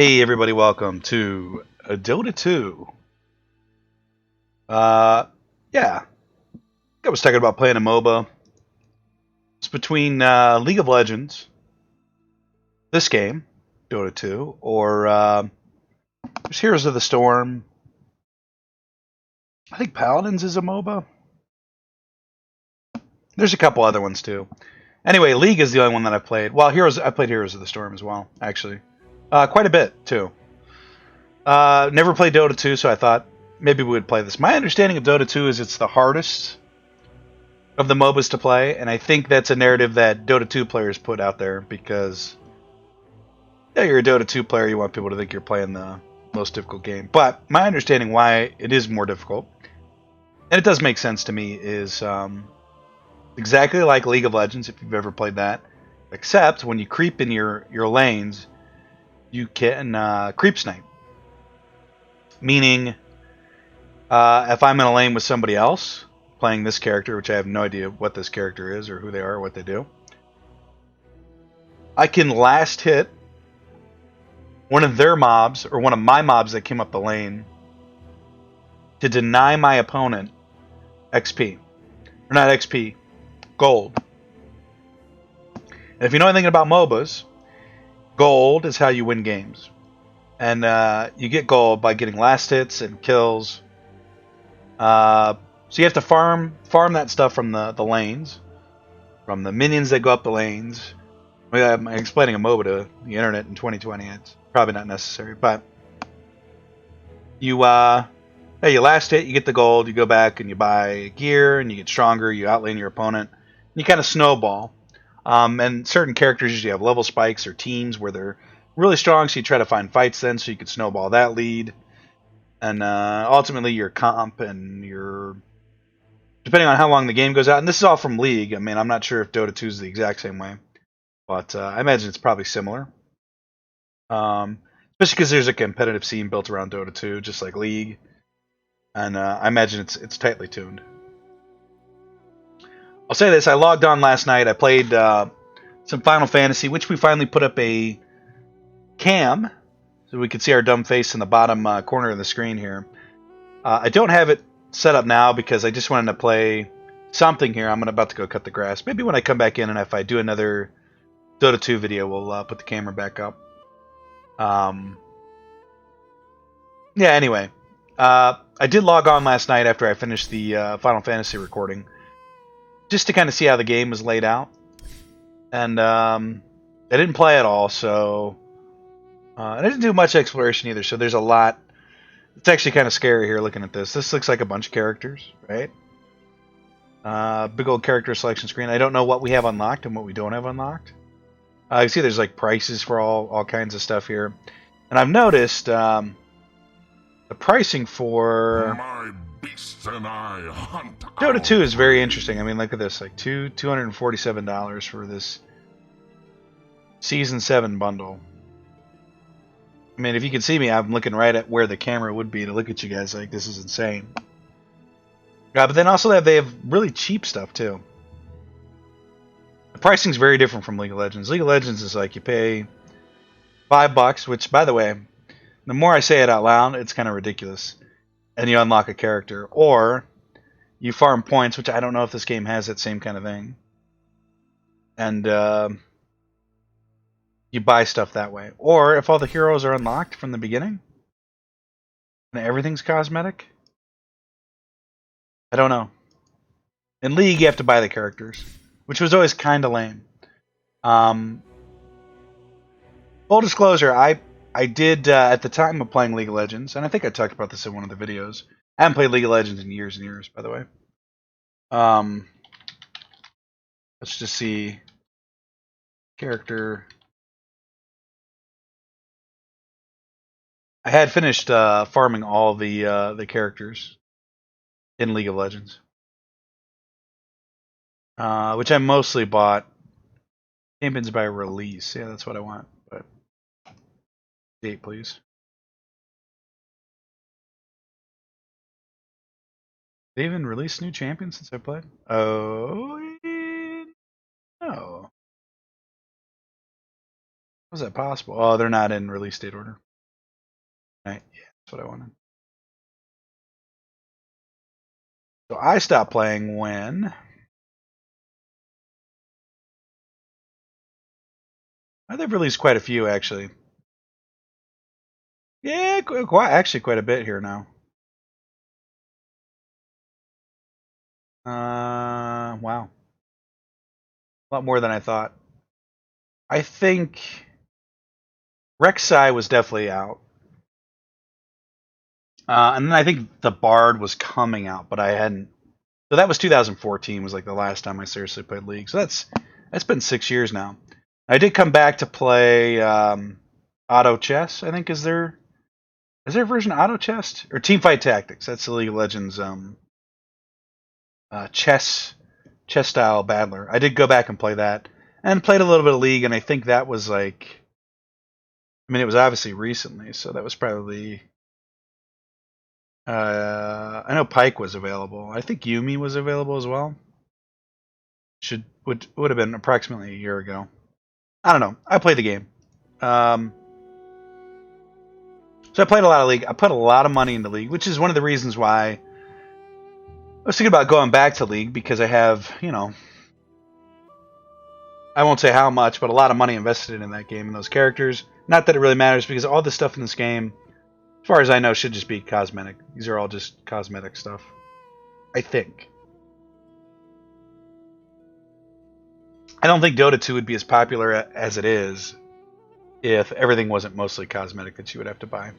Hey everybody, welcome to Dota 2. Yeah, I was talking about playing a MOBA. It's between League of Legends, this game, Dota 2, or there's Heroes of the Storm. I think Paladins is a MOBA. There's a couple other ones too. Anyway, League is the only one that I've played. Well, I played Heroes of the Storm as well, actually. Quite a bit too. Never played Dota 2, so I thought maybe we would play this. My understanding of Dota 2 is it's the hardest of the MOBAs to play, and I think that's a narrative that Dota 2 players put out there because yeah, you're a Dota 2 player, you want people to think you're playing the most difficult game. But my understanding why it is more difficult, and it does make sense to me, is exactly like League of Legends, if you've ever played that, except when you creep in your lanes, you can creep snipe. Meaning, if I'm in a lane with somebody else, playing this character, which I have no idea what this character is or who they are or what they do, I can last hit one of their mobs or one of my mobs that came up the lane to deny my opponent XP. Or not XP, gold. And if you know anything about MOBAs, gold is how you win games. And you get gold by getting last hits and kills. So you have to farm that stuff from the lanes, from the minions that go up the lanes. I'm explaining a MOBA to the internet in 2020. It's probably not necessary, but you you last hit, you get the gold, you go back and you buy gear, and you get stronger. You outlane your opponent. And you kind of snowball. And certain characters usually have level spikes or teams where they're really strong, so you try to find fights then, so you can snowball that lead. And ultimately, your comp and your depending on how long the game goes out, and this is all from League. I mean, I'm not sure if Dota 2 is the exact same way, but I imagine it's probably similar. Especially because there's a competitive scene built around Dota 2, just like League, and I imagine it's tightly tuned. I'll say this: I logged on last night. I played some Final Fantasy, which we finally put up a cam so we could see our dumb face in the bottom corner of the screen here. I don't have it set up now because I just wanted to play something here. I'm about to go cut the grass. Maybe when I come back in and if I do another Dota 2 video, we'll put the camera back up. Yeah, anyway. I did log on last night after I finished the Final Fantasy recording just to kind of see how the game was laid out. And I didn't play at all, so I didn't do much exploration either, so there's a lot. It's actually kind of scary here looking at this. This looks like a bunch of characters, right? Big old character selection screen. I don't know what we have unlocked and what we don't have unlocked. You see there's like prices for all kinds of stuff here. And I've noticed the pricing for My beasts and I hunt Dota 2 is very interesting. I mean, look at this. Like $247 for this Season 7 bundle. I mean, if you can see me, I'm looking right at where the camera would be to look at you guys. Like, this is insane. But then also they have really cheap stuff, too. The pricing's very different from League of Legends. League of Legends is like you pay $5, which, by the way, the more I say it out loud, it's kind of ridiculous. And you unlock a character. Or you farm points, which I don't know if this game has that same kind of thing. And you buy stuff that way. Or if all the heroes are unlocked from the beginning and everything's cosmetic, I don't know. In League, you have to buy the characters, which was always kind of lame. Full disclosure, I did, at the time of playing League of Legends, and I think I talked about this in one of the videos. I haven't played League of Legends in years and years, by the way. Let's just see. Character. I had finished farming all the characters in League of Legends, which I mostly bought champions by release. Yeah, that's what I want. But date, please. They even released new champions since I played? Oh, no. How is that possible? Oh, they're not in release date order. Right, yeah, that's what I wanted. So I stopped playing when... they've released quite a few, actually. Yeah, actually quite a bit here now. Wow. A lot more than I thought. I think Rek'Sai was definitely out. And then I think the Bard was coming out, but I hadn't. So that was 2014 was like the last time I seriously played League. So that's been 6 years now. I did come back to play Auto Chess. I think is there a version of Auto Chess or Teamfight Tactics? That's the League of Legends chess style battler. I did go back and play that and played a little bit of League, and I think that was like, I mean, it was obviously recently, so that was probably. I know Pike was available. I think Yumi was available as well. Would have been approximately a year ago. I don't know. I played the game. So I played a lot of League. I put a lot of money into League, which is one of the reasons why I was thinking about going back to League, because I have, I won't say how much, but a lot of money invested in that game and those characters. Not that it really matters, because all the stuff in this game, as far as I know, should just be cosmetic. These are all just cosmetic stuff, I think. I don't think Dota 2 would be as popular as it is if everything wasn't mostly cosmetic that you would have to buy.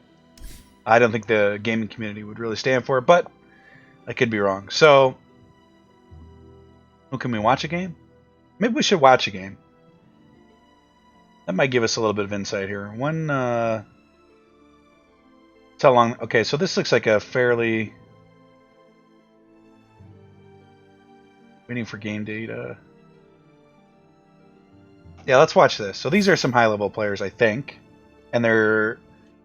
I don't think the gaming community would really stand for it, but I could be wrong. So, well, can we watch a game? Maybe we should watch a game. That might give us a little bit of insight here. When, how long? Okay, so this looks like a fairly... Waiting for game data. Yeah, let's watch this. So these are some high-level players, I think. And they're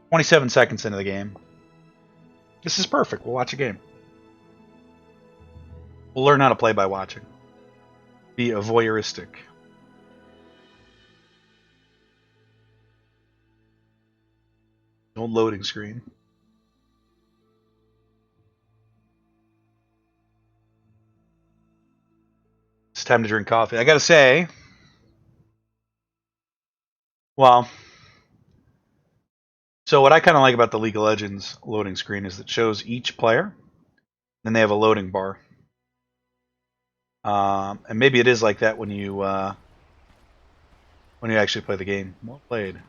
27 seconds into the game. This is perfect. We'll watch a game. We'll learn how to play by watching. Be a voyeuristic. Old loading screen. It's time to drink coffee. I gotta say... Well... So what I kind of like about the League of Legends loading screen is it shows each player, then they have a loading bar. And maybe it is like that when you actually play the game. Well played.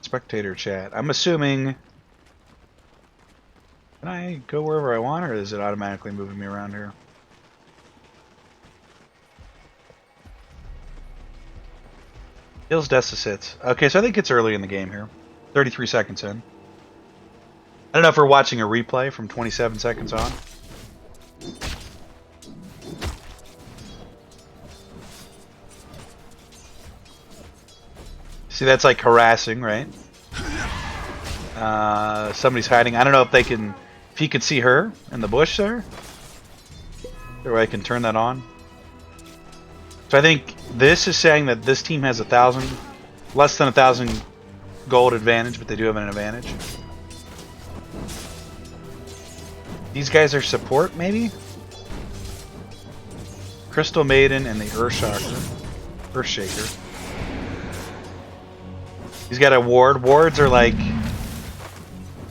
Spectator chat. I'm assuming... Can I go wherever I want, or is it automatically moving me around here? Kills Deficits. Okay, so I think it's early in the game here. 33 seconds in. I don't know if we're watching a replay from 27 seconds on. See, that's like harassing, right? Somebody's hiding. I don't know if they can... If he could see her in the bush there. Or I can turn that on. So I think this is saying that this team has 1,000... Less than 1,000 gold advantage, but they do have an advantage. These guys are support, maybe? Crystal Maiden and the Earthshaker. He's got a ward. Wards are like...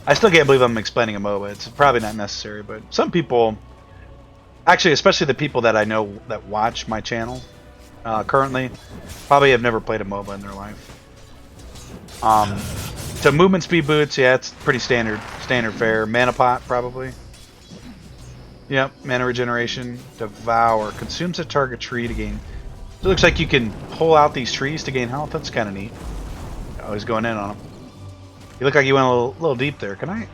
I still can't believe I'm explaining a MOBA. It's probably not necessary, but some people... Actually, especially the people that I know that watch my channel currently, probably have never played a MOBA in their life. So movement speed boots, yeah, it's pretty standard fare. Mana pot, probably. Yep, mana regeneration. Devour. Consumes a target tree to gain... It looks like you can pull out these trees to gain health. That's kind of neat. Oh, he's going in on them. You look like you went a little deep there. Can I?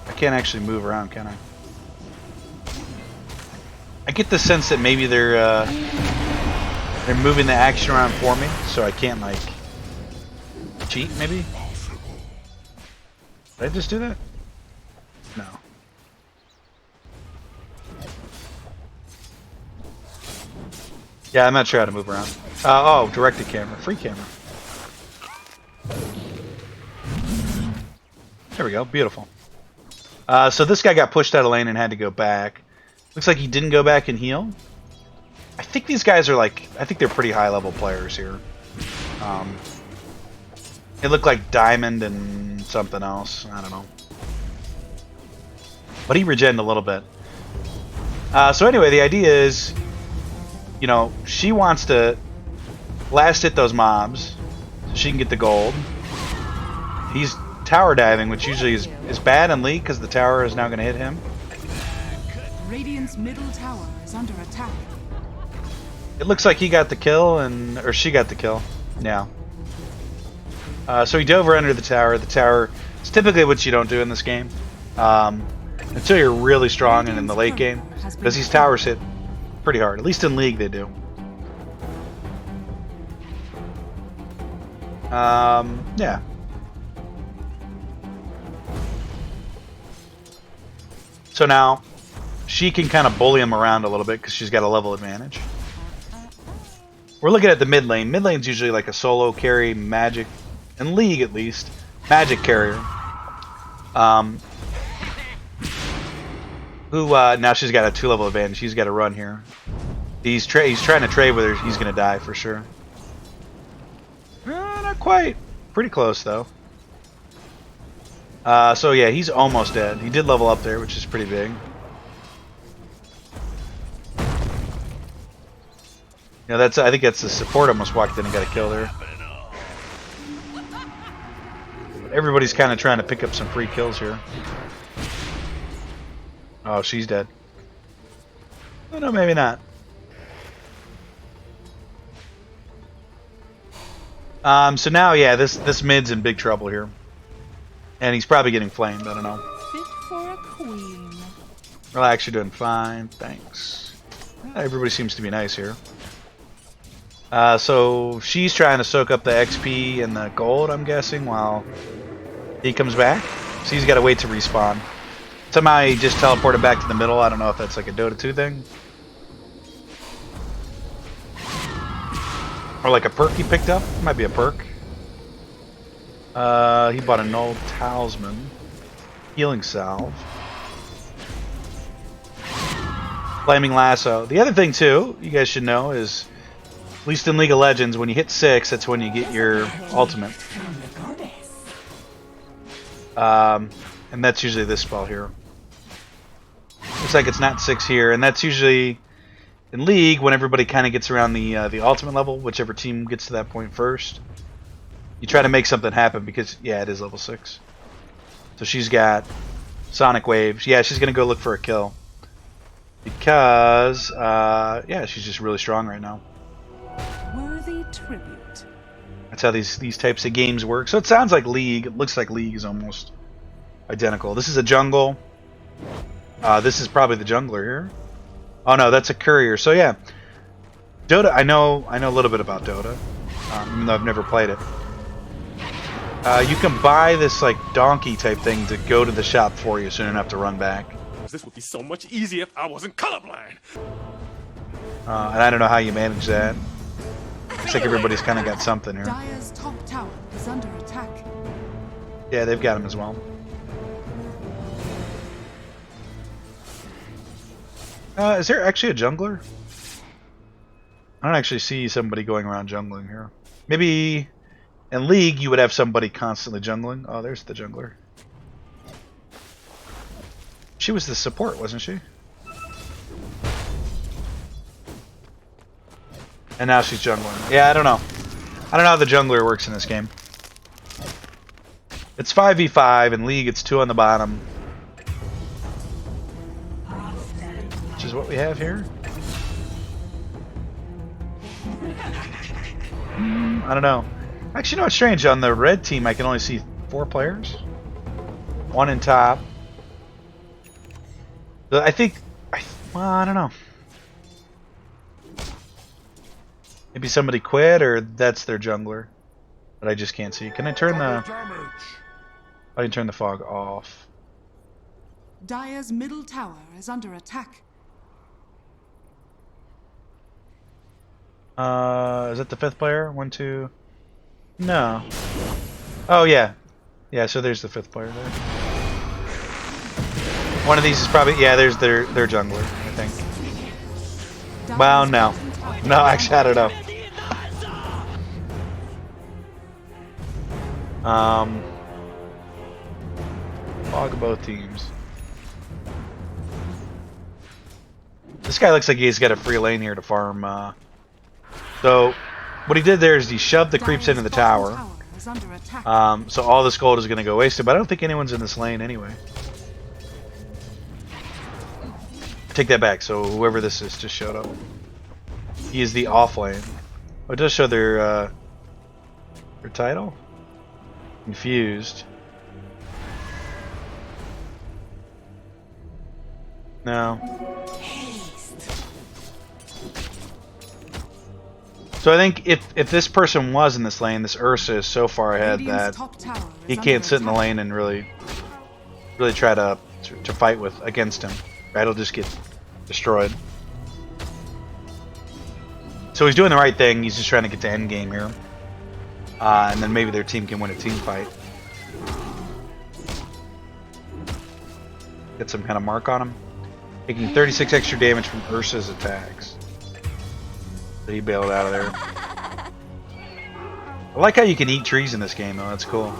I can't actually move around, can I? I get the sense that maybe they're moving the action around for me, so I can't like cheat. Maybe. Did I just do that? No. Yeah, I'm not sure how to move around. Oh, directed camera. Free camera. There we go. Beautiful. So this guy got pushed out of lane and had to go back. Looks like he didn't go back and heal. I think these guys are like... I think they're pretty high-level players here. They look like Diamond and something else. I don't know. But he regened a little bit. So anyway, the idea is... You know, she wants to last hit those mobs so she can get the gold. He's tower diving, which usually is bad in League because the tower is now going to hit him. Radiant's middle tower is under attack. It looks like he got the kill, or she got the kill. Yeah. So he dove under the tower. The tower is typically what you don't do in this game. Until you're really strong and in the late game. Because these towers hit pretty hard. At least in League they do. Yeah. So now, she can kind of bully him around a little bit because she's got a level advantage. We're looking at the mid lane. Mid lane's usually like a solo carry, magic, in League at least, magic carrier. Now she's got a 2-level advantage. He's got to run here. He's trying to trade with her. He's going to die for sure. Not quite. Pretty close though. So yeah, he's almost dead. He did level up there, which is pretty big. You know, I think that's the support almost walked in and got a kill there. Everybody's kind of trying to pick up some free kills here. Oh, she's dead. Oh, no, maybe not. So now, yeah, this mid's in big trouble here. And he's probably getting flamed, I don't know. Fit for a queen. Relax, you're doing fine, thanks. Everybody seems to be nice here. So she's trying to soak up the XP and the gold, I'm guessing, while he comes back. So he's got to wait to respawn. Somehow he just teleported back to the middle. I don't know if that's like a Dota 2 thing. Or like a perk he picked up. Might be a perk. He bought a null talisman. Healing salve. Flaming lasso. The other thing too, you guys should know, is at least in League of Legends, when you hit 6, that's when you get your ultimate. And that's usually this spell here. Looks like it's not 6 here, and that's usually in League when everybody kind of gets around the ultimate level, whichever team gets to that point first. You try to make something happen because, yeah, it is level 6. So she's got Sonic Waves. Yeah, she's going to go look for a kill. Because, yeah, she's just really strong right now. Worthy tribute. That's how these types of games work. So it sounds like League. It looks like League is almost identical. This is a jungle. This is probably the jungler here. Oh no, that's a courier. So yeah, Dota. I know a little bit about Dota, even though I've never played it. You can buy this like donkey type thing to go to the shop for you, so you don't have to run back. This would be so much easier if I wasn't colorblind. And I don't know how you manage that. Looks like everybody's kind of got something here. Dire's top tower is under attack. Yeah, they've got him as well. Is there actually a jungler? I don't actually see somebody going around jungling here. Maybe in League you would have somebody constantly jungling. Oh, there's the jungler. She was the support, wasn't she? And now she's jungling. Yeah, I don't know. I don't know how the jungler works in this game. It's 5v5. In League, it's 2 on the bottom. Which is what we have here. I don't know. Actually, you know what's strange? On the red team, I can only see 4 players. 1 in top. I think... well, I don't know. Maybe somebody quit, or that's their jungler. But I just can't see. Can I turn the... I can turn the fog off. Dire's middle tower is under attack. Is that the 5th player? 1, 2. No. Oh yeah. Yeah, so there's the 5th player there. One of these is probably, yeah, there's their jungler, I think. Well, no. No, actually, I don't know. Fog both teams. This guy looks like he's got a free lane here to farm. So, what he did there is he shoved the creeps into the tower. So all this gold is going to go wasted, but I don't think anyone's in this lane anyway. Take that back, so whoever this is just showed up. He is the off lane. Oh, it does show their title? Confused. No. So I think if this person was in this lane, this Ursa is so far ahead that he can't sit in the lane and really try to fight against him. Right? He'll just get destroyed. So he's doing the right thing. He's just trying to get to end game here, and then maybe their team can win a team fight. Get some kind of mark on him. Taking 36 extra damage from Ursa's attacks. So he bailed out of there. I like how you can eat trees in this game, though. That's cool.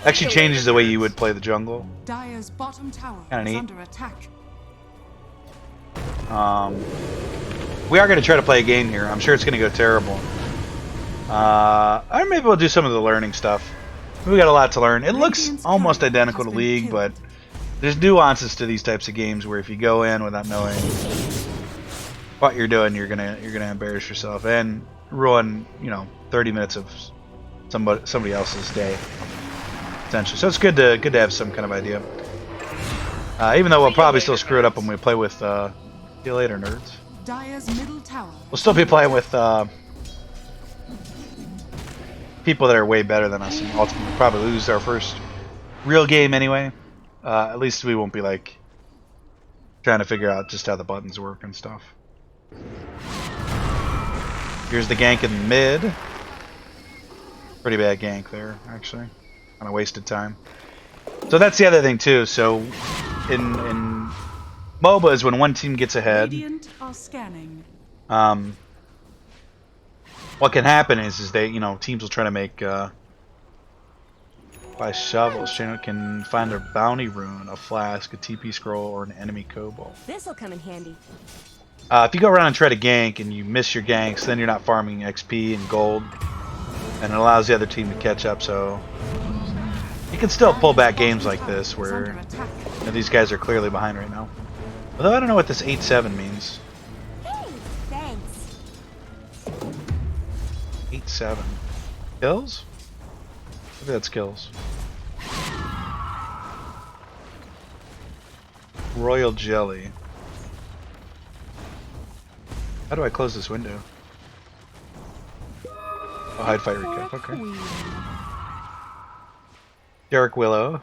Actually changes the way you would play the jungle. Dire's bottom tower Kinda is neat. under attack. We are going to try to play a game here. I'm sure it's going to go terrible. Or maybe we'll do some of the learning stuff. We got a lot to learn. It looks almost identical to League, but there's nuances to these types of games where if you go in without knowing what you're doing, you're gonna embarrass yourself and ruin 30 minutes of somebody else's day potentially. So it's good to have some kind of idea. Even though we'll probably still screw it up when we play with. See you later, nerds. Dire's middle tower. We'll still be playing with people that are way better than us, and ultimately probably lose our first real game anyway. At least we won't be like trying to figure out just how the buttons work and stuff. Here's the gank in mid. Pretty bad gank there, actually. Kind of wasted time. So that's the other thing too. So in MOBA is when one team gets ahead. Radiant are scanning. What can happen is they teams will try to make by shovels. Channel can find a bounty rune, a flask, a TP scroll, or an enemy kobold. This'll come in handy. If you go around and try to gank and you miss your ganks, then you're not farming XP and gold, and it allows the other team to catch up. So you can still pull back games like this where these guys are clearly behind right now. Although I don't know what this 8-7 means. Hey, thanks. 8-7. Kills? Maybe that's kills. Royal Jelly. How do I close this window? Oh, hide, fight, recap. Okay. Dark Willow.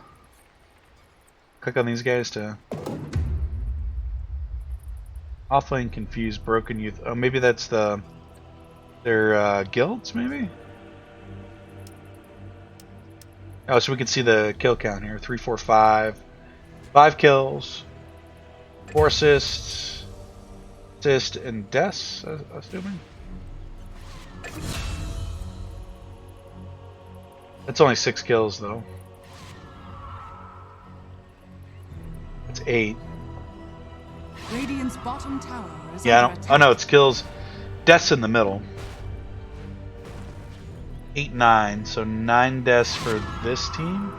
Click on these guys to... Offlane Confused, Broken Youth. Oh, maybe that's their guilds, maybe? Oh, so we can see the kill count here. 3, 4, 5. 5 kills. 4 assists. Assist and deaths, assuming. That's only 6 kills, though. That's 8. Radiant's bottom tower is Yeah, I under don't. attack. Oh no, it's kills. Deaths in the middle. 8, 9. So 9 deaths for this team.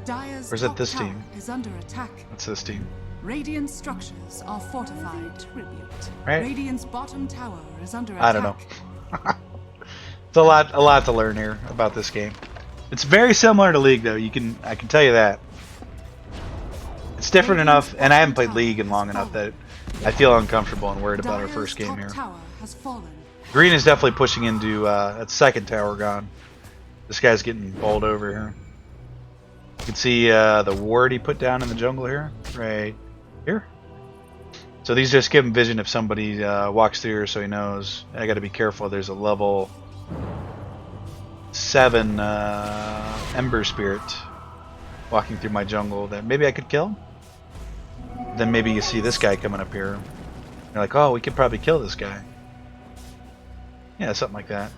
Dire's Or is it top this tower team? is under attack. That's this team. Radiant structures are fortified. Tribute. Right? Radiant's bottom tower is under attack. I don't know. It's a lot to learn here about this game. It's very similar to League, though. I can tell you that. It's different enough, and I haven't played League in long enough that I feel uncomfortable and worried about our Dire's first game top here. tower has fallen. Green is definitely pushing into that second tower gone. This guy's getting bowled over here. You can see the ward he put down in the jungle here, right here. So these just give him vision if somebody walks through here, so he knows. I got to be careful. There's a level 7 Ember Spirit walking through my jungle that maybe I could kill. Then maybe you see this guy coming up here. You're like, oh, we could probably kill this guy. Yeah, something like that.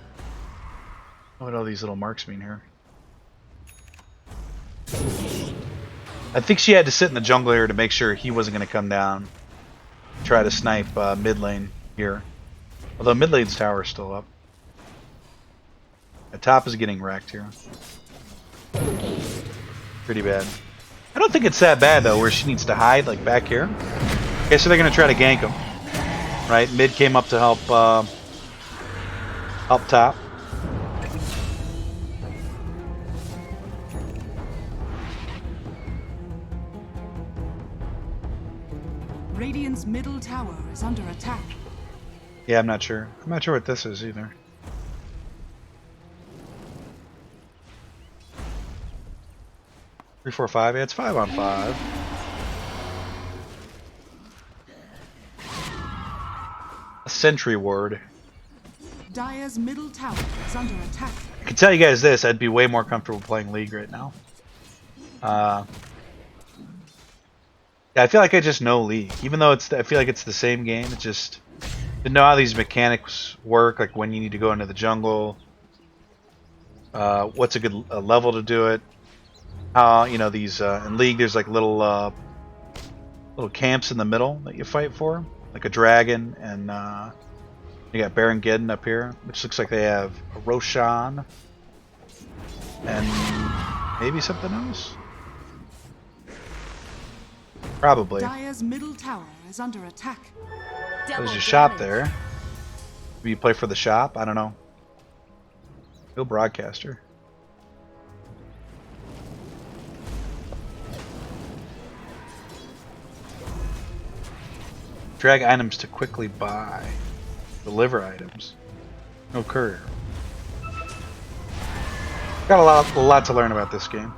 What do all these little marks mean here? I think she had to sit in the jungle here to make sure he wasn't going to come down. Try to snipe mid lane here. Although mid lane's tower is still up. The top is getting wrecked here. Pretty bad. I don't think it's that bad though, where she needs to hide, like back here. Okay, so they're going to try to gank him. Right? Mid came up to help up top. Radiant's middle tower is under attack. Yeah, I'm not sure. I'm not sure what this is either. Three, 4, 5. Yeah, it's 5 on 5. A sentry ward. Dire's middle tower is under attack. I can tell you guys this: I'd be way more comfortable playing League right now. Yeah, I feel like I just know League, even though I feel like it's the same game. It's just to know how these mechanics work, like when you need to go into the jungle, what's a good level to do it. You know, these in League there's like little camps in the middle that you fight for, like a dragon, and you got Baron Geddon up here, which looks like they have a Roshan and maybe something else. Probably. Dire's middle tower is under attack. There's a shop there. Maybe you play for the shop? I don't know. Go broadcaster. Drag items to quickly buy. Deliver items. No courier. Got a lot to learn about this game.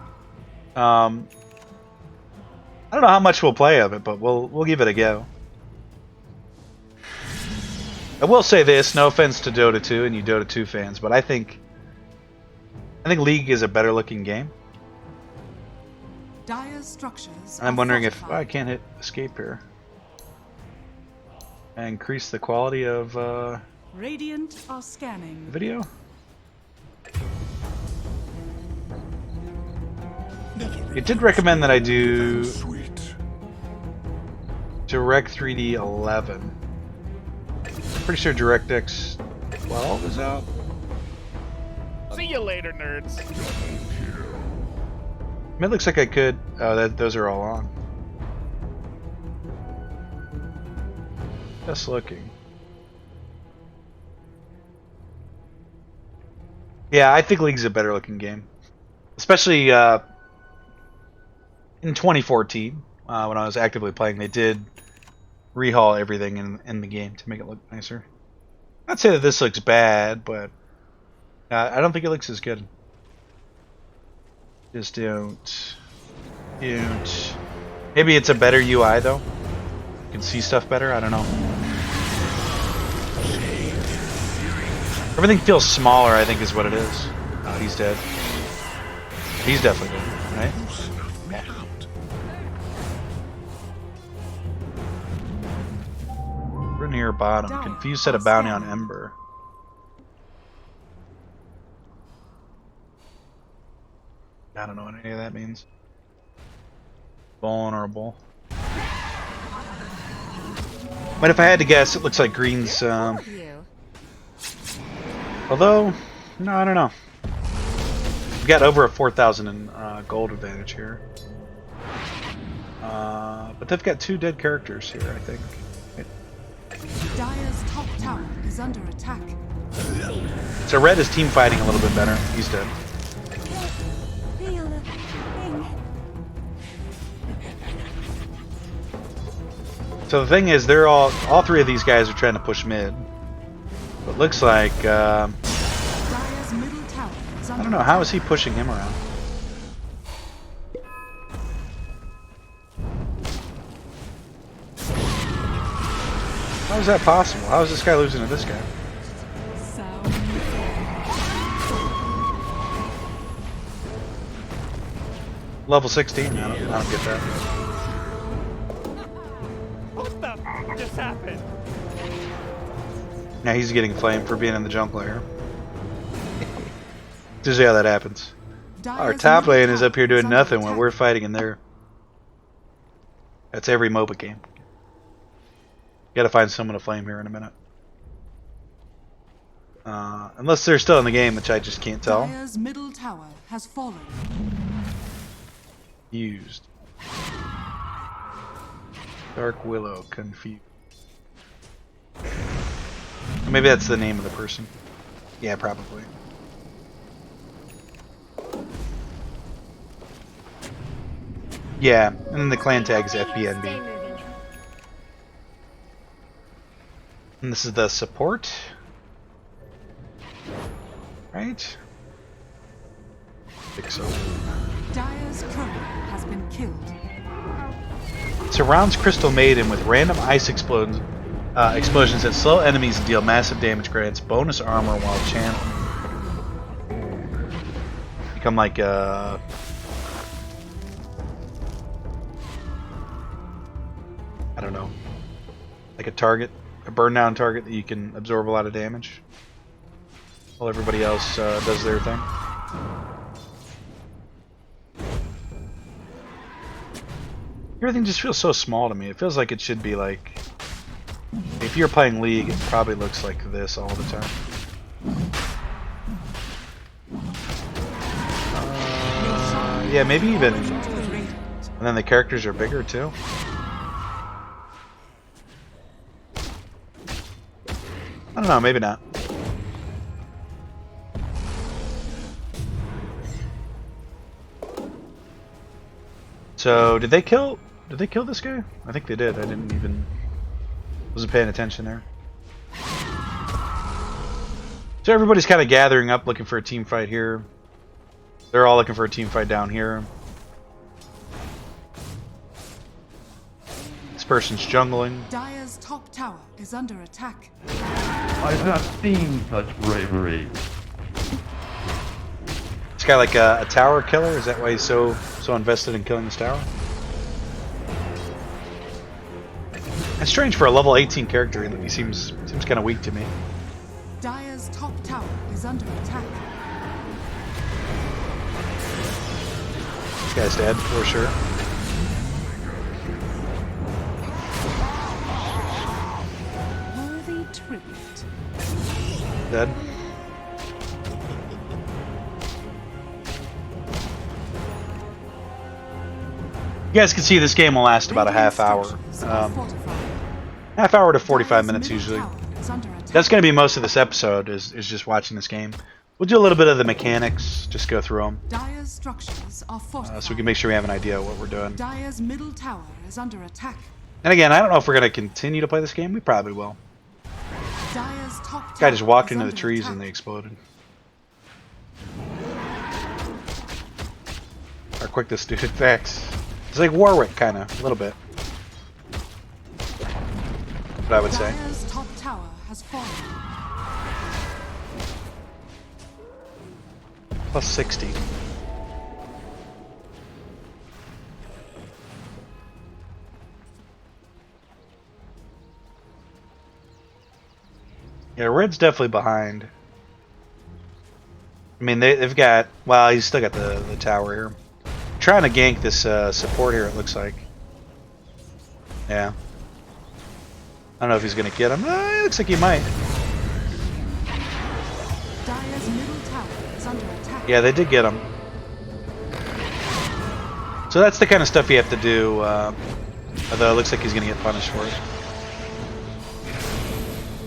I don't know how much we'll play of it, but we'll give it a go. I will say this, no offense to Dota 2 and you Dota 2 fans, but I think League is a better looking game. Dire's structures. I'm wondering if I can't hit escape here. And increase the quality of Radiant are scanning. the video. It did recommend that I do Sweet. Direct 3D 11. Pretty sure DirectX 12 is out. See you later, nerds. I mean, it looks like I could. Oh, those are all on. Just looking. Yeah, I think League's a better looking game, especially in 2014 when I was actively playing. They did rehaul everything in the game to make it look nicer. Not say that this looks bad, but I don't think it looks as good. Just don't. Maybe it's a better UI though. You can see stuff better. I don't know. Everything feels smaller, I think, is what it is. Oh, he's dead. He's definitely dead, right? We're near bottom. Confused set a bounty on Ember. I don't know what any of that means. Vulnerable. But if I had to guess, it looks like green's. Although, no, I don't know. We've got over a 4,000 in gold advantage here. But they've got 2 dead characters here, I think. Dire's top tower is under attack. So red is team fighting a little bit better. He's dead. So the thing is, they're all 3 of these guys are trying to push mid. But looks like Dire's middle tower is I under don't know, how is he pushing him around? How is that possible? How is this guy losing to this guy? Sound. Level 16? I don't get that. What the f just happened? Now he's getting flamed for being in the jungle here. Just see how that happens. Our top lane is up here doing nothing when we're fighting in there. That's every MOBA game. Gotta find someone to flame here in a minute. Unless they're still in the game, which I just can't tell. Dire's middle tower has fallen. Used. Dark Willow, confused. Maybe that's the name of the person. Yeah, probably. Yeah, and then the clan tag is FBNB. And this is the support. Right? I think so. Dire's courier has been killed. Surrounds Crystal Maiden with random ice explosions that slow enemies and deal massive damage. Grants bonus armor while channeling. Become like I don't know, like a target, a burn down target that you can absorb a lot of damage while everybody else does their thing. Everything just feels so small to me. It feels like it should be like, if you're playing League, it probably looks like this all the time. Yeah, maybe even, and then the characters are bigger too. I don't know, maybe not. So, did they kill this guy? I think they did. I wasn't paying attention there. So everybody's kind of gathering up, looking for a team fight here. They're all looking for a team fight down here. This person's jungling. Dire's top tower is under attack. I've not seen such bravery. This guy like a tower killer? Is that why he's so invested in killing this tower? That's strange for a level 18 character. He seems kind of weak to me. Dire's top tower is under attack. This guy's dead for sure. Worthy tribute. Dead. You guys can see this game will last about a half hour. Half hour to 45 minutes usually. That's going to be most of this episode is just watching this game. We'll do a little bit of the mechanics, just go through them. Dire's structures are fortified. So we can make sure we have an idea of what we're doing. Dire's middle tower is under attack. And again, I don't know if we're going to continue to play this game. We probably will. Dire's top This guy just walked tower into is the trees under and they attack. exploded. How quick this dude attacks. It's like Warwick, kind of, a little bit. What I would say. Dire's top tower has fallen. Plus 60. Yeah, Red's definitely behind. I mean, they've got... Well, he's still got the tower here. Trying to gank this support here, it looks like. Yeah. I don't know if he's going to get him. It looks like he might. Dire's middle tower is under attack. Yeah, they did get him. So that's the kind of stuff you have to do. Although it looks like he's going to get punished for it.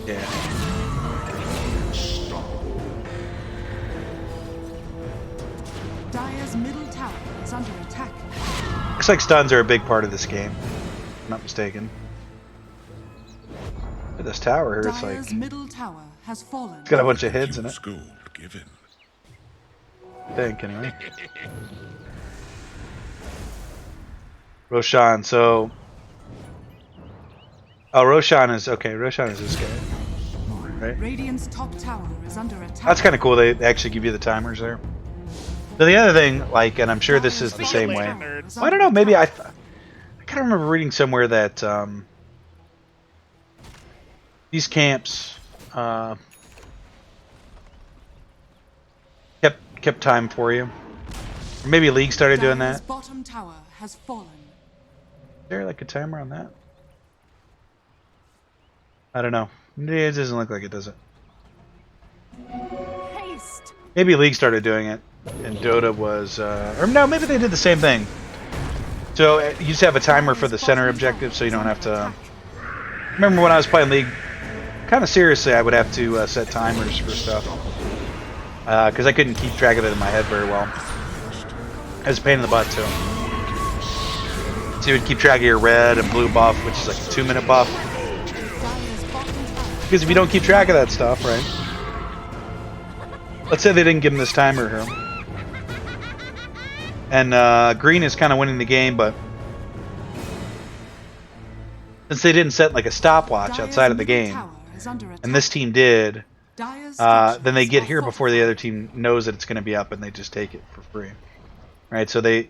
Yeah. Dire's middle tower is under attack. Looks like stuns are a big part of this game. If I'm not mistaken. Look at this tower here. It's Dire's like... middle tower has fallen. It's got a bunch of heads in it. School given. I think, anyway. Roshan, so... Oh, Roshan is okay. Roshan is this guy, right? Radiant's top tower is under attack. That's kind of cool. They actually give you the timers there. So the other thing, like, and I'm sure this is the same way. Well, I don't know. Maybe I kind of remember reading somewhere that these camps kept time for you. Or maybe League started doing Dire's that. bottom tower has fallen. Is there like a timer on that? I don't know. It doesn't look like it, does it? Haste. Maybe League started doing it, and Dota was, or no, maybe they did the same thing. So you just have a timer for the center objective, so you don't have to. Remember when I was playing League, kind of seriously, I would have to set timers for stuff because I couldn't keep track of it in my head very well. It was a pain in the butt too. So you would keep track of your red and blue buff, which is like a 2-minute buff. Because if you don't keep track of that stuff, right? Let's say they didn't give him this timer here. And green is kind of winning the game, but since they didn't set like a stopwatch outside of the game, and this team did, then they get here before the other team knows that it's going to be up, and they just take it for free. Right? So I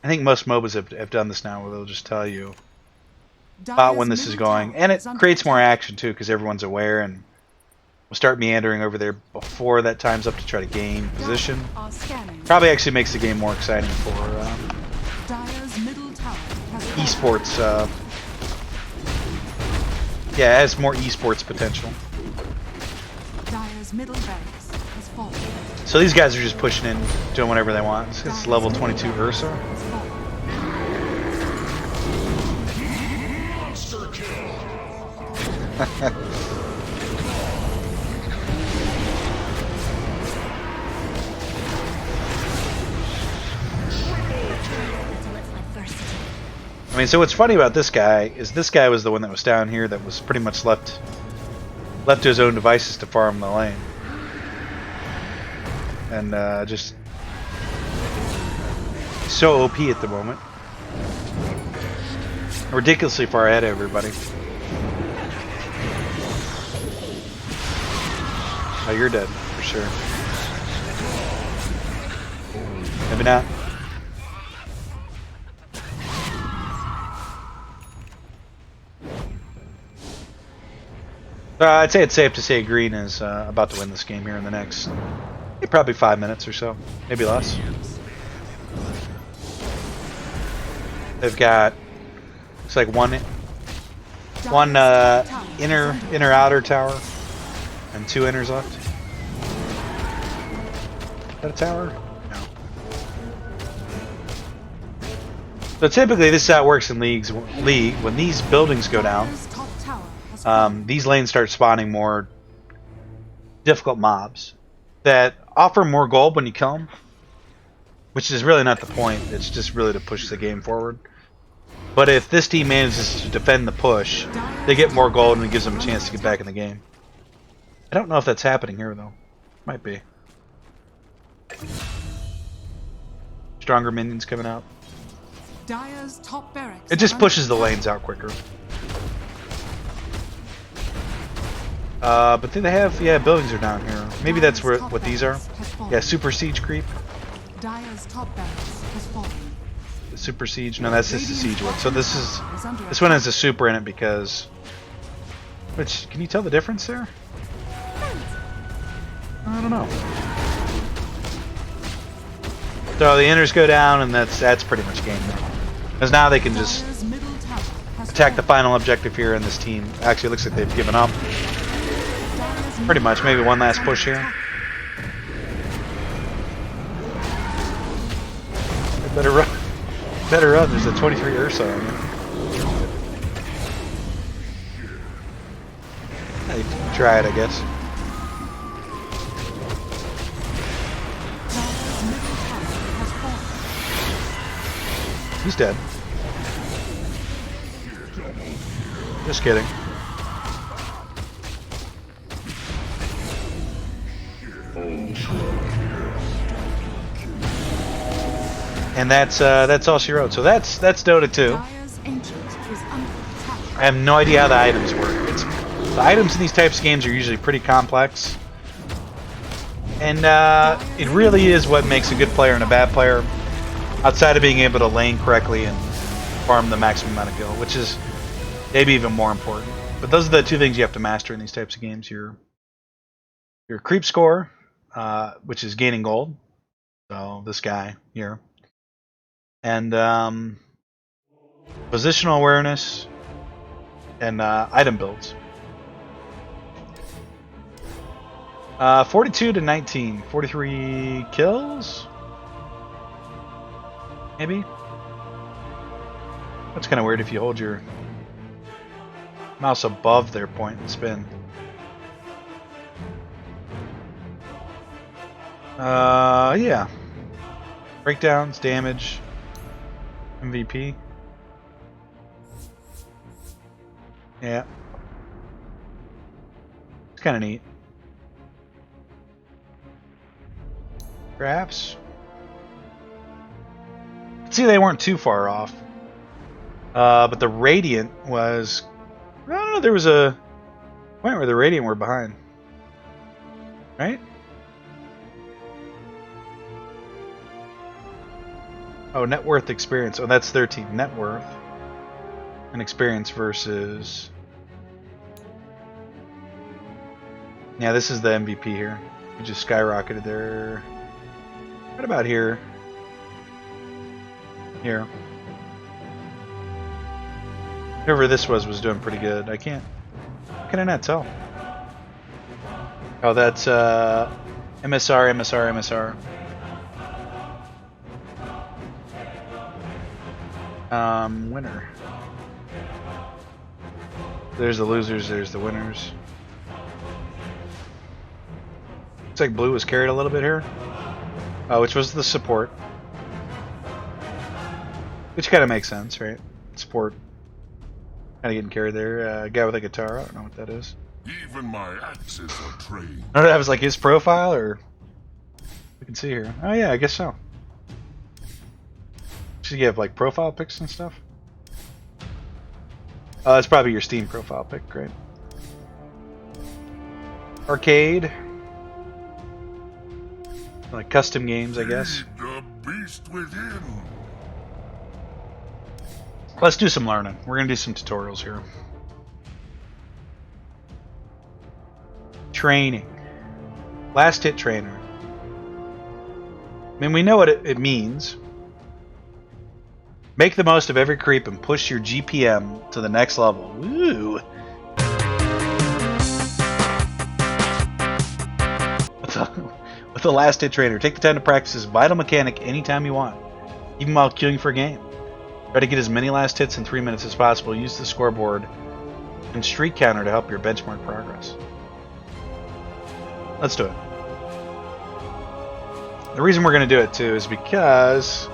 think most MOBAs have done this now, where they'll just tell you about when this is going, and it creates more action too, because everyone's aware and will start meandering over there before that time's up to try to gain position. Probably actually makes the game more exciting for esports. Yeah, it has more esports potential. So these guys are just pushing in, doing whatever they want. It's level 22 Ursa. I mean, so what's funny about this guy is this guy was the one that was down here that was pretty much left to his own devices to farm the lane. And just so OP at the moment. Ridiculously far ahead of everybody. Oh, you're dead, for sure. Maybe not. I'd say it's safe to say green is about to win this game here in the next probably 5 minutes or so, maybe less. They've got looks like one inner outer tower and 2 inners left. Is that a tower? No. So typically this is how it works in League. When these buildings go down, these lanes start spawning more difficult mobs that offer more gold when you kill them, which is really not the point. It's just really to push the game forward. But if this team manages to defend the push, they get more gold and it gives them a chance to get back in the game. I don't know if that's happening here though. Might be. Stronger minions coming out. It just pushes the lanes out quicker. But do they have, buildings are down here. Maybe that's what these are. Yeah, super siege creep. The super siege. No, that's just the siege one. So this one has a super in it because. Which can you tell the difference there? I don't know. So the inners go down, and that's pretty much game now. Because now they can just attack the final objective here, and this team actually looks like they've given up. Pretty much, maybe one last push here. They better run. Better run. There's a 23 Ursa on there. You can try it, I guess. He's dead. Just kidding. And that's all she wrote. So that's Dota 2. attack. I have no idea how the items work. The items in these types of games are usually pretty complex. And it really is what makes a good player and a bad player, outside of being able to lane correctly and farm the maximum amount of gil, which is maybe even more important. But those are the two things you have to master in these types of games. Your creep score, which is gaining gold. So this guy here. And positional awareness and item builds. 42 to 19. 43 kills? Maybe? That's kind of weird if you hold your mouse above their point and spin. Yeah. Breakdowns, damage, MVP. Yeah. It's kind of neat. Perhaps. See, they weren't too far off. But the Radiant was... I don't know, there was a point where the Radiant were behind. Right? Oh, net worth experience. Oh, that's their team. Net worth and experience versus... Yeah, this is the MVP here. We just skyrocketed there. What about here? Here. Whoever this was doing pretty good. I can't... How can I not tell? Oh, that's MSR, MSR, MSR. Winner. There's the losers, there's the winners. Looks like blue was carried a little bit here. Which was the support. Which kind of makes sense, right? Support. Kind of getting carried there. Guy with a guitar, I don't know what that is. Even my axes are trained. I don't know if that was like his profile or... We can see here. Oh yeah, I guess so. Should you have like profile pics and stuff? It's probably your Steam profile pic, great. Arcade. Like custom games, I guess. The beast within. Let's do some learning. We're going to do some tutorials here. Training. Last hit trainer. I mean, we know what it means. Make the most of every creep and push your GPM to the next level. Woo! With the last hit trainer, take the time to practice this vital mechanic anytime you want, even while queuing for a game. Try to get as many last hits in 3 minutes as possible. Use the scoreboard and streak counter to help your benchmark progress. Let's do it. The reason we're going to do it too is because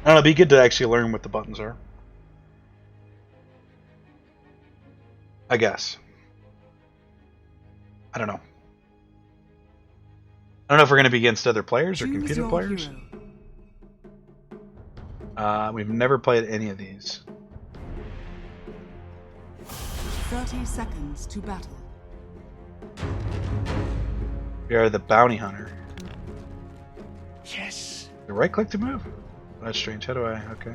I don't know, it'd be good to actually learn what the buttons are. I guess. I don't know. I don't know if we're going to be against other players or Choose computer your players. hero. We've never played any of these. 30 seconds to battle. We are the bounty hunter. Yes. The right click to move? That's strange. How do I? Okay.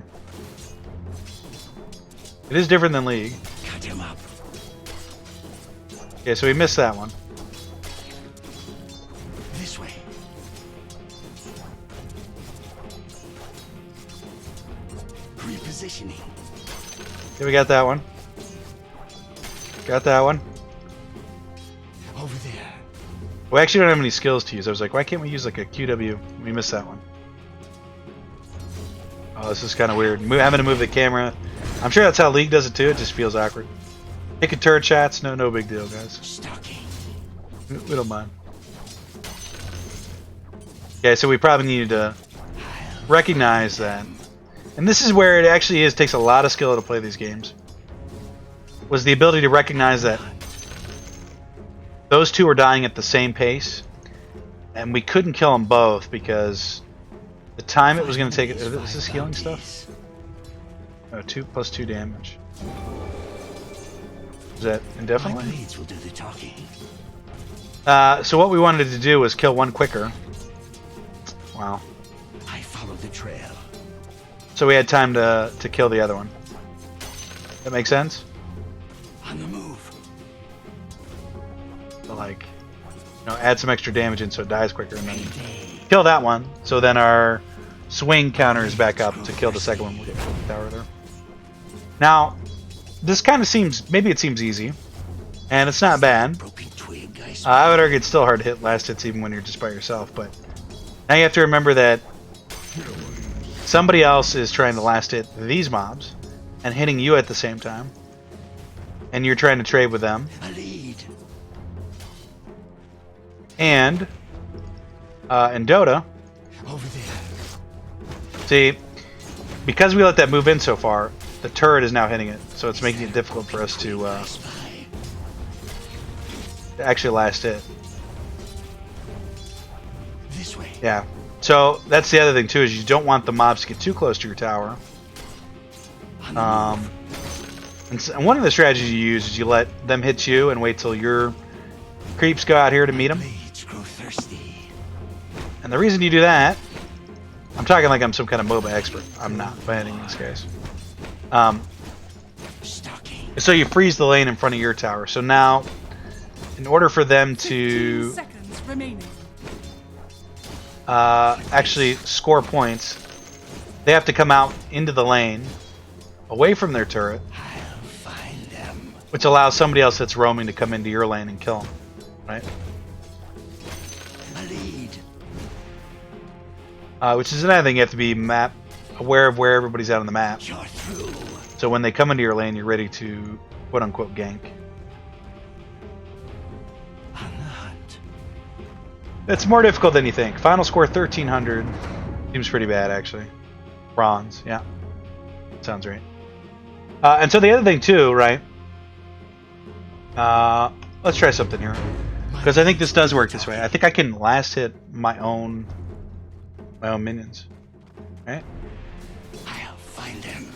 It is different than League. Cut him up. Okay, so we missed that one. This way. Repositioning. Okay, we got that one. Got that one. Over there. We actually don't have any skills to use. I was like, why can't we use like a QW? We missed that one. Oh, this is kind of weird. Having to move the camera. I'm sure that's how League does it too. It just feels awkward. Taking turret shots, no big deal, guys. Stalking. We don't mind. Okay, so we probably needed to recognize that. And this is where it actually takes a lot of skill to play these games. Was the ability to recognize that those two were dying at the same pace, and we couldn't kill them both because the time it was going to take. Is this healing stuff? Oh, 2+2 damage. Is that My indefinitely? blades will do the talking. So what we wanted to do was kill one quicker. Wow. I follow the trail. So we had time to kill the other one. That makes sense? On the move. So like, add some extra damage in so it dies quicker and then kill that one. So then our swing counter is back up to kill the second one. We'll get the tower there. Now, this kind of seems, maybe it seems easy. And it's not bad. Broken twig, I would argue it's still hard to hit last hits even when you're just by yourself. But now you have to remember that somebody else is trying to last hit these mobs and hitting you at the same time. And you're trying to trade with them. A lead. And in Dota, Over there. see, because we let that move in so far, the turret is now hitting it, so it's making it difficult for us to Spy. actually last hit. This way. Yeah. So that's the other thing too, is you don't want the mobs to get too close to your tower. On the move. And one of the strategies you use is you let them hit you and wait till your creeps go out here to meet them. Blades grow thirsty. And the reason you do that, I'm talking like I'm some kind of MOBA expert. I'm not by any means, guys. Stalking. So you freeze the lane in front of your tower. So now, in order for them 15 to seconds remaining. actually score points, they have to come out into the lane, away from their turret, I'll find them. which allows somebody else that's roaming to come into your lane and kill them, right? A lead. Which is another thing, you have to be aware of where everybody's at on the map. You're through. So when they come into your lane, you're ready to quote-unquote gank. On the hunt. It's more difficult than you think. Final score 1300. Seems pretty bad, actually. Bronze, yeah. Sounds right. And so the other thing too, right? Let's try something here, because I think this does work this way. I think I can last hit my own minions, right? I'll find them.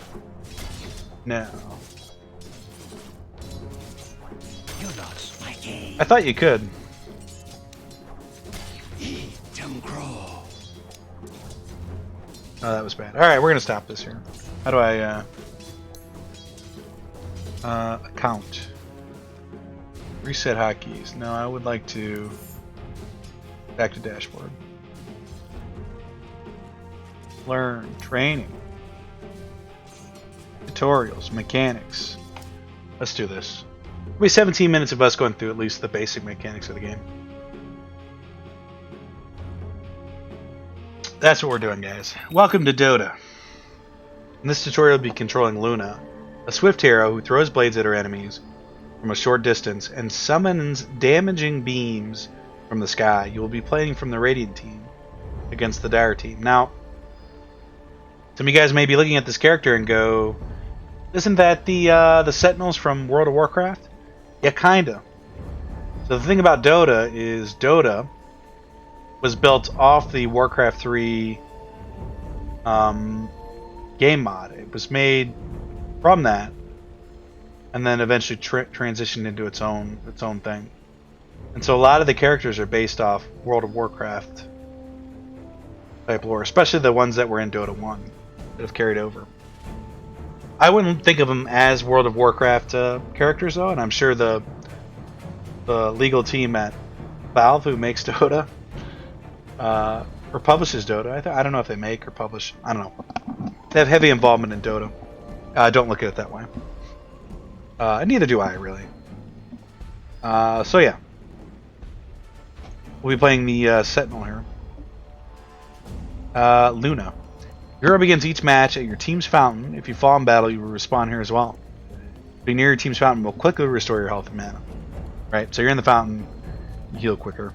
No, You lost my game. I thought you could. Eat them grow. Oh, that was bad. All right, we're gonna stop this here. How do I account? Reset hotkeys. No, I would like to back to dashboard. Learn training. Tutorials, mechanics. Let's do this. It'll be 17 minutes of us going through at least the basic mechanics of the game. That's what we're doing, guys. Welcome to Dota. In this tutorial, we'll be controlling Luna, a swift hero who throws blades at her enemies from a short distance and summons damaging beams from the sky. You will be playing from the Radiant team against the Dire team. Now, some of you guys may be looking at this character and go, isn't that the Sentinels from World of Warcraft? Yeah, kinda. So the thing about Dota is Dota was built off the Warcraft 3 game mod. It was made from that, and then eventually transitioned into its own thing. And so a lot of the characters are based off World of Warcraft type lore, especially the ones that were in Dota 1 that have carried over. I wouldn't think of them as World of Warcraft characters though, and I'm sure the legal team at Valve who makes Dota or publishes Dota. I don't know if they make or publish. I don't know. They have heavy involvement in Dota. Don't look at it that way. Neither do I, really. So yeah, we'll be playing the Sentinel here. Luna. Hero begins each match at your team's fountain. If you fall in battle, you will respawn here as well. Being near your team's fountain will quickly restore your health and mana. Right, so you're in the fountain, you heal quicker.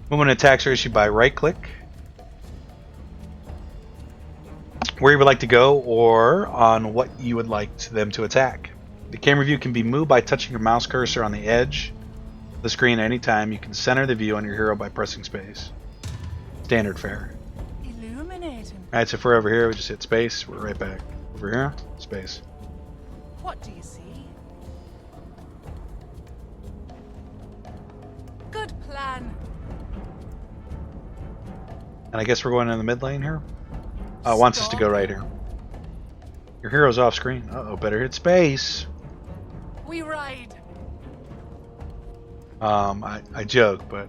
Movement attacks are issued by right-click, where you would like to go, or on what you would like them to attack. The camera view can be moved by touching your mouse cursor on the edge of the screen at any time. You can center the view on your hero by pressing space. Standard fare. Illuminating. Alright, so if we're over here, we just hit space. We're right back. Over here, space. What do you see? Good plan. And I guess we're going in the mid lane here? Oh, it wants us to go right here. Your hero's off screen. Uh-oh, better hit space. We ride. I joke, but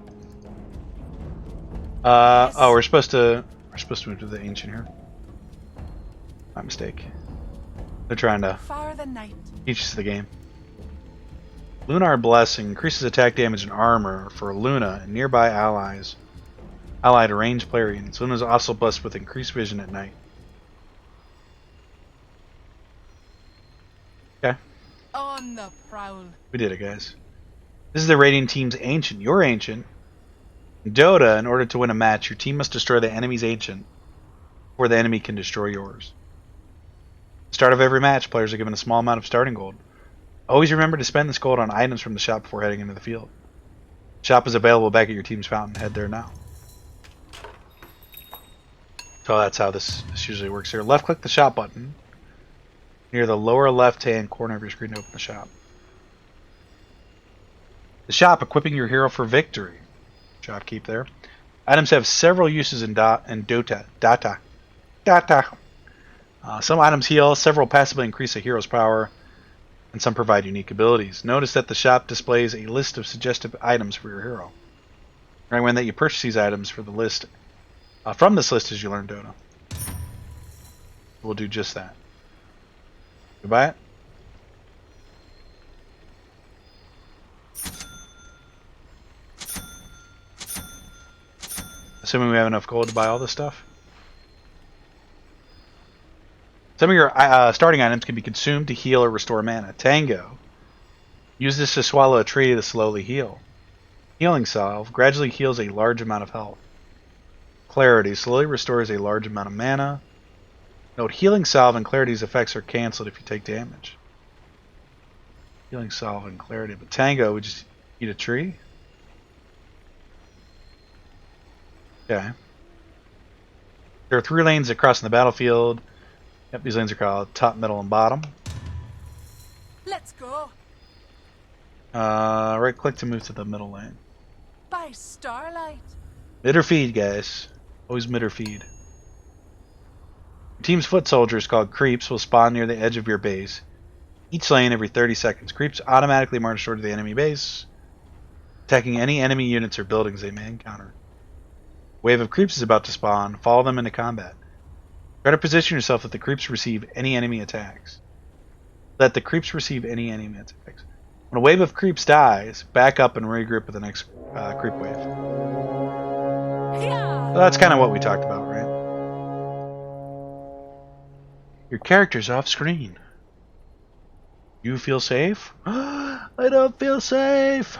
oh, we're supposed to move to the ancient here. My mistake. They're trying to Fire the night. teach us the game. Lunar Blessing increases attack damage and armor for Luna and nearby allies. Allied ranged player units. Luna is also blessed with increased vision at night. Okay. On the prowl. We did it, guys. This is the Radiant team's Ancient. Your Ancient. In Dota, in order to win a match, your team must destroy the enemy's Ancient before the enemy can destroy yours. At the start of every match, players are given a small amount of starting gold. Always remember to spend this gold on items from the shop before heading into the field. The shop is available back at your team's fountain. Head there now. So that's how this usually works here. Left click the shop button near the lower left hand corner of your screen to open the shop. The shop, equipping your hero for victory. Shop keep there. Items have several uses in Dota. Some items heal, several passively increase a hero's power, and some provide unique abilities. Notice that the shop displays a list of suggestive items for your hero. I recommend that you purchase these items for the list from this list as you learn Dota. We'll do just that. You buy it? Assuming we have enough gold to buy all this stuff. Some of your starting items can be consumed to heal or restore mana. Tango. Use this to swallow a tree to slowly heal. Healing Salve gradually heals a large amount of health. Clarity slowly restores a large amount of mana. Note, Healing Salve and Clarity's effects are cancelled if you take damage. Healing Salve and Clarity. But Tango, we just eat a tree? Okay. There are 3 lanes across the battlefield. Yep, these lanes are called top, middle, and bottom. Let's go. Right click to move to the middle lane. By starlight. Mid or feed, guys. Always mid or feed. Your team's foot soldiers, called creeps, will spawn near the edge of your base. Each lane every 30 seconds. Creeps automatically march toward the enemy base, attacking any enemy units or buildings they may encounter. Wave of creeps is about to spawn. Follow them into combat. Try to position yourself that the creeps receive any enemy attacks. Let the creeps receive any enemy attacks. When a wave of creeps dies, back up and regroup with the next creep wave. So that's kind of what we talked about, right? Your character's off screen. You feel safe? I don't feel safe.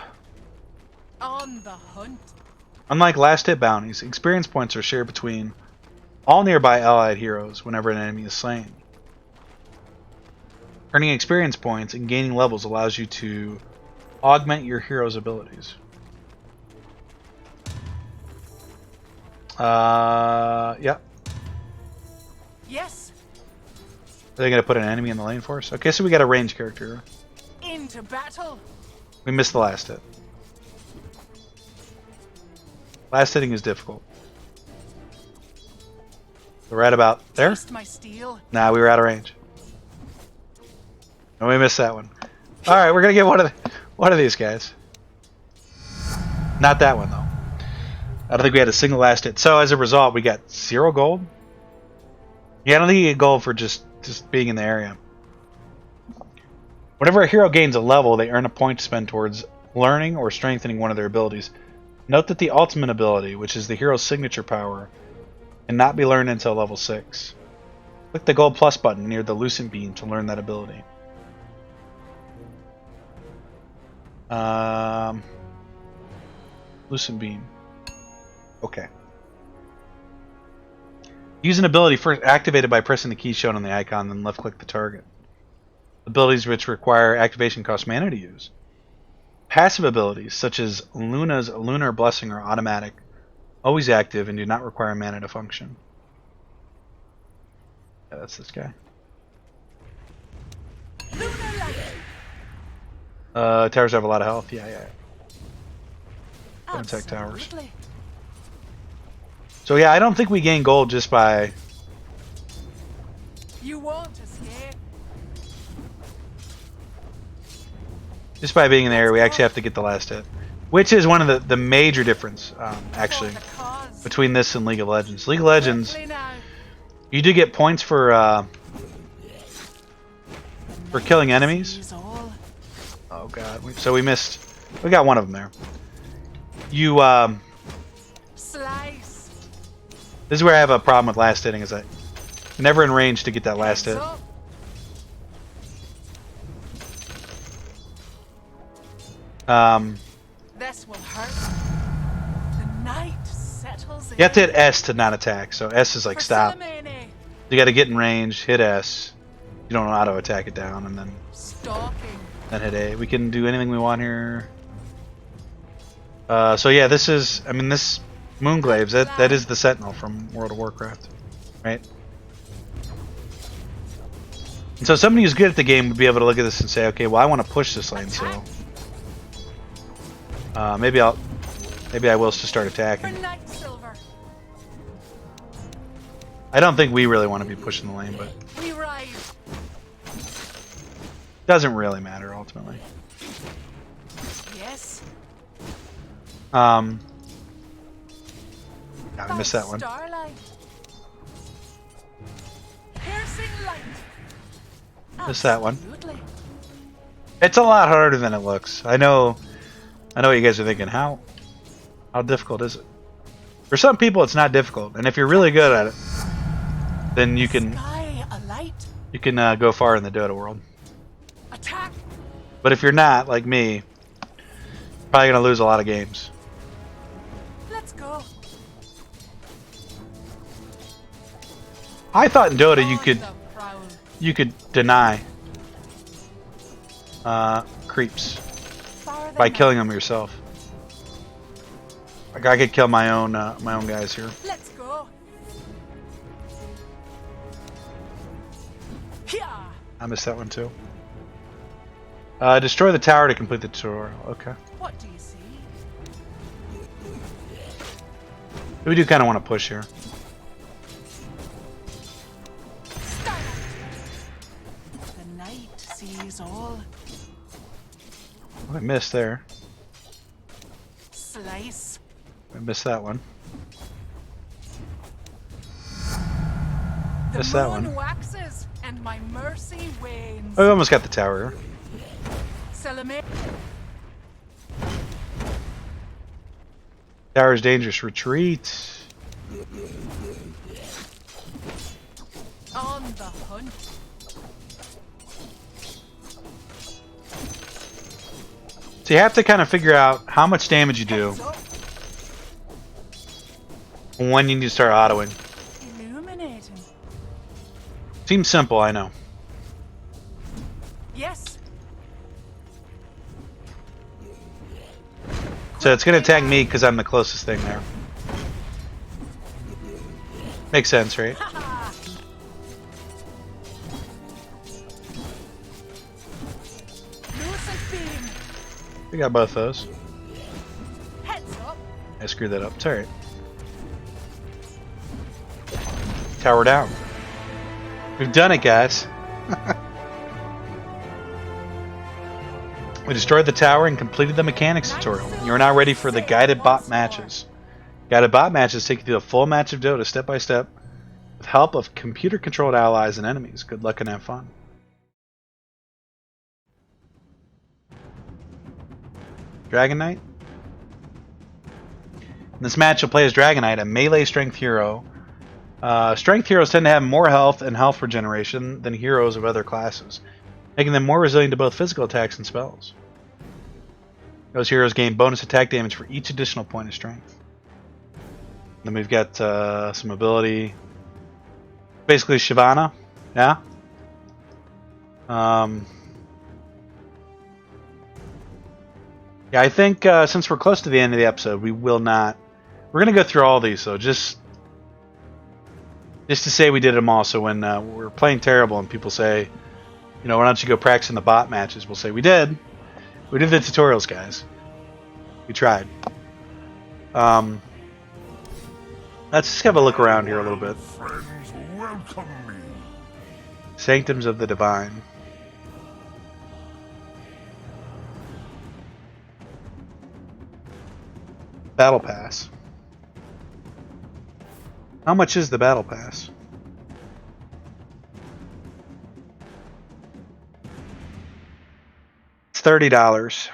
On the hunt. Unlike last hit bounties, experience points are shared between all nearby allied heroes whenever an enemy is slain. Earning experience points and gaining levels allows you to augment your hero's abilities. Yep. Yes. Are they going to put an enemy in the lane for us? Okay, so we got a ranged character. Into battle. We missed the last hit. Last hitting is difficult. So we're at about there? Taste my steel. Nah, we were out of range. And we missed that one. Alright, we're going to get one of these guys. Not that one, though. I don't think we had a single last hit. So as a result, we got 0 gold. Yeah, I don't think you get gold for just being in the area. Whenever a hero gains a level, they earn a point to spend towards learning or strengthening one of their abilities. Note that the ultimate ability, which is the hero's signature power, cannot be learned until level 6. Click the gold plus button near the Lucent Beam to learn that ability. Lucent Beam. Okay. Use an ability first activated by pressing the key shown on the icon, then left click the target. Abilities which require activation cost mana to use. Passive abilities, such as Luna's Lunar Blessing, are automatic, always active, and do not require mana to function. Yeah, that's this guy. Towers have a lot of health. Yeah. Don't attack towers. Absolutely. So yeah, I don't think we gain gold just by... You won't escape. Just by being in the area, we actually have to get the last hit. Which is one of the major difference, actually, For the cause. between this and League of Legends. League of Legends, Quickly now. you do get points for killing enemies. Is all. Oh god, so we missed. We got one of them there. You, Slice. this is where I have a problem with last hitting, is I never in range to get that last hit. Heads up. This will hurt. The night settles in. You have to hit S to not attack, so S is like For stop. Salamene. You gotta get in range, hit S. You don't auto attack it down, and Stalking. then hit A. We can do anything we want here. So yeah, this is, I mean, this Moonglaves, that is the Sentinel from World of Warcraft, right? And so somebody who's good at the game would be able to look at this and say, okay, well, I want to push this lane, so maybe I will just start For attacking. night silver. I don't think we really want to be pushing the lane, but We ride. doesn't really matter ultimately. Yes. Yeah, I missed By that one. Starlight. Piercing light. Missed that one. Absolutely. It's a lot harder than it looks. I know what you guys are thinking. How difficult is it? For some people, it's not difficult, and if you're really good at it, then you can Sky alight. go far in the Dota world. Attack. But if you're not, like me, you're probably gonna lose a lot of games. Let's go. I thought in Dota On the prowl. you could deny creeps Farther by now. killing them yourself. Like I could kill my own guys here. Let's go. Here. I missed that one too. Destroy the tower to complete the tutorial. Okay. What do you see? We do kind of want to push here. Starlight. The night sees all. Oh, I missed there. Slice. I missed that one. The Missed that moon one. waxes and my mercy wanes. Oh, we almost got the tower here. Salamene. Tower's dangerous. Retreat. On the hunt. So you have to kind of figure out how much damage you do Heads up. and when you need to start autoing. Illuminating. Seems simple, I know. Yes. So it's going to attack me because I'm the closest thing there. Makes sense, right? Lucid beam. We got both those. Heads up. I screwed that up. It's alright. Tower down. We've done it, guys. We destroyed the tower and completed the mechanics tutorial. You are now ready for the guided bot matches. Guided bot matches take you through a full match of Dota step by step with help of computer-controlled allies and enemies. Good luck and have fun. Dragon Knight. In this match, you'll play as Dragon Knight, a melee strength hero. Strength heroes tend to have more health and health regeneration than heroes of other classes, making them more resilient to both physical attacks and spells. Those heroes gain bonus attack damage for each additional point of strength. Then we've got some ability. Basically Shyvana, yeah? Yeah, I think since we're close to the end of the episode, we will not... We're going to go through all these, so just Just to say we did them all, so when we're playing terrible and people say, you know, why don't you go practice in the bot matches, we'll say, we did. We did the tutorials, guys. We tried. Let's just have a look around here a little bit. Friends, welcome me. Sanctums of the Divine. Battle Pass. How much is the Battle Pass? It's $30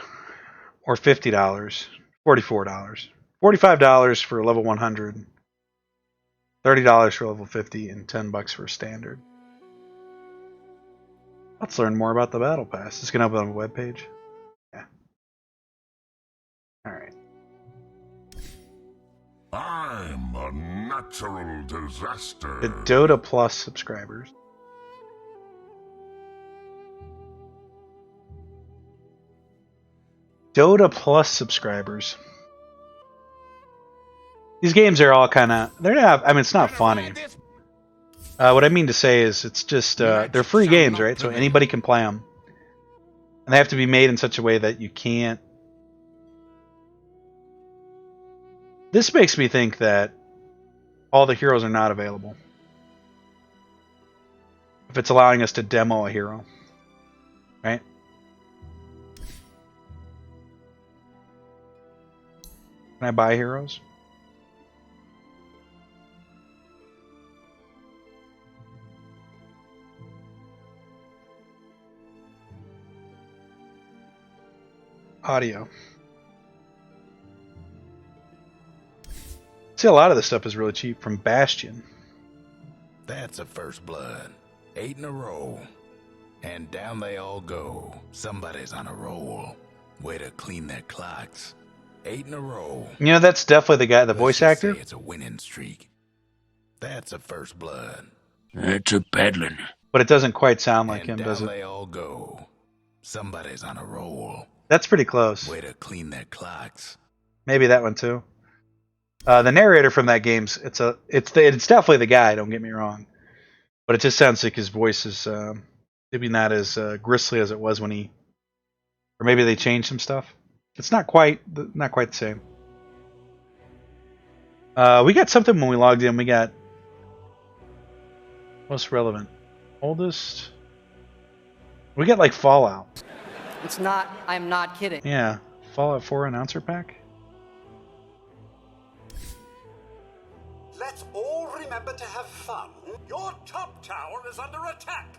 or $50, $44, $45 for level 100, $30 for level 50, and $10 for standard. Let's learn more about the Battle Pass. It's gonna open on a web page. Yeah. All right. I'm a natural disaster. The Dota Plus subscribers. Dota Plus subscribers. These games are all kind of, they're not, I mean, it's not funny. What I mean to say is it's just, they're free games, right? So anybody can play them. And they have to be made in such a way that you can't. This makes me think that all the heroes are not available. If it's allowing us to demo a hero. Right? Can I buy heroes? Audio. See, a lot of this stuff is really cheap from Bastion. That's a first blood. 8 in a row. And down they all go. Somebody's on a roll. Way to clean their clocks. 8 in a row. You know, that's definitely the guy, the Let's voice just actor. say it's a winning streak. That's a first blood. That's a peddling. But it doesn't quite sound like And him, down does it? they all go. Somebody's on a roll. That's pretty close. Way to clean their clocks. Maybe that one too. The narrator from that game's it's definitely the guy. Don't get me wrong, but it just sounds like his voice is maybe not as gristly as it was when he, or maybe they changed some stuff. It's not quite the same. We got something when we logged in. We got most relevant, oldest. We got like Fallout. It's not, I'm not kidding. Yeah, Fallout 4 announcer pack. Let's all remember to have fun. Your top tower is under attack.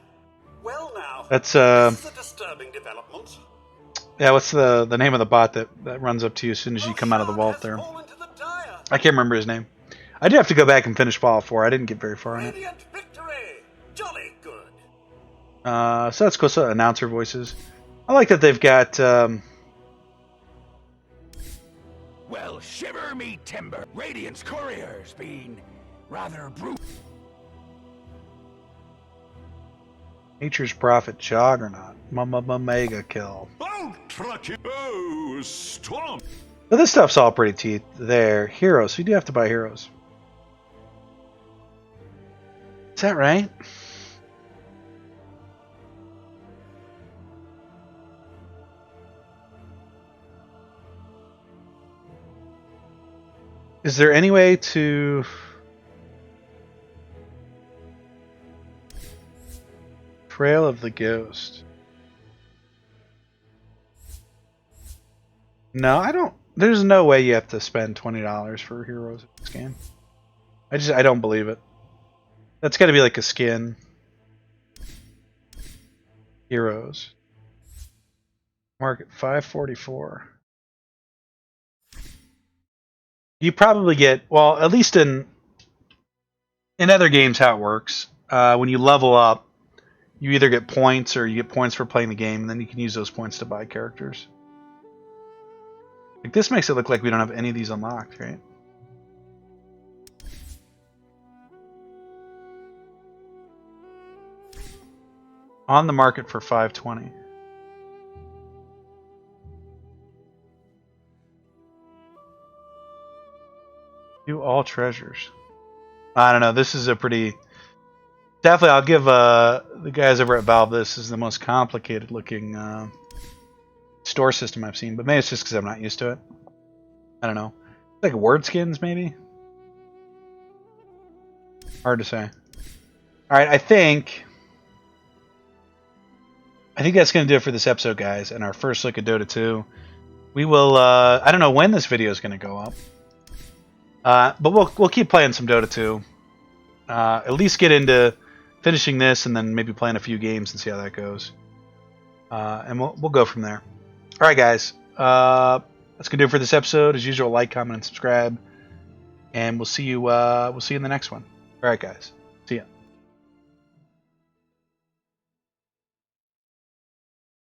Well now, That's this is a disturbing development. yeah. What's the name of the bot that runs up to you as soon as you come out of the vault there? I can't remember his name. I did have to go back and finish Fallout 4. I didn't get very far in it. Radiant victory! Jolly good. So that's cool. So announcer voices. I like that they've got. Well, shiver me timber. Radiant's courier's been rather brutal. Nature's Prophet Juggernaut. Mega kill. Oh, storm! But this stuff's all pretty teeth. There. Heroes. You do have to buy heroes. Is that right? Is there any way to... Trail of the Ghost. No, I don't... There's no way you have to spend $20 for heroes in this game. I don't believe it. That's got to be like a skin. Heroes. Market $5.44. You probably get, well, at least in other games how it works. When you level up, you either get points or you get points for playing the game, and then you can use those points to buy characters. Like this makes it look like we don't have any of these unlocked, right? On the market for $5.20. Do all treasures. I don't know. This is a pretty... Definitely, I'll give the guys over at Valve, this is the most complicated looking store system I've seen. But maybe it's just because I'm not used to it. I don't know. Like word skins, maybe? Hard to say. Alright, I think that's going to do it for this episode, guys, and our first look at Dota 2. We will, I don't know when this video is going to go up. But we'll keep playing some Dota 2. At least get into finishing this and then maybe playing a few games and see how that goes. And we'll go from there. Alright, guys. That's going to do it for this episode. As usual, like, comment, and subscribe. And we'll see you in the next one. Alright, guys.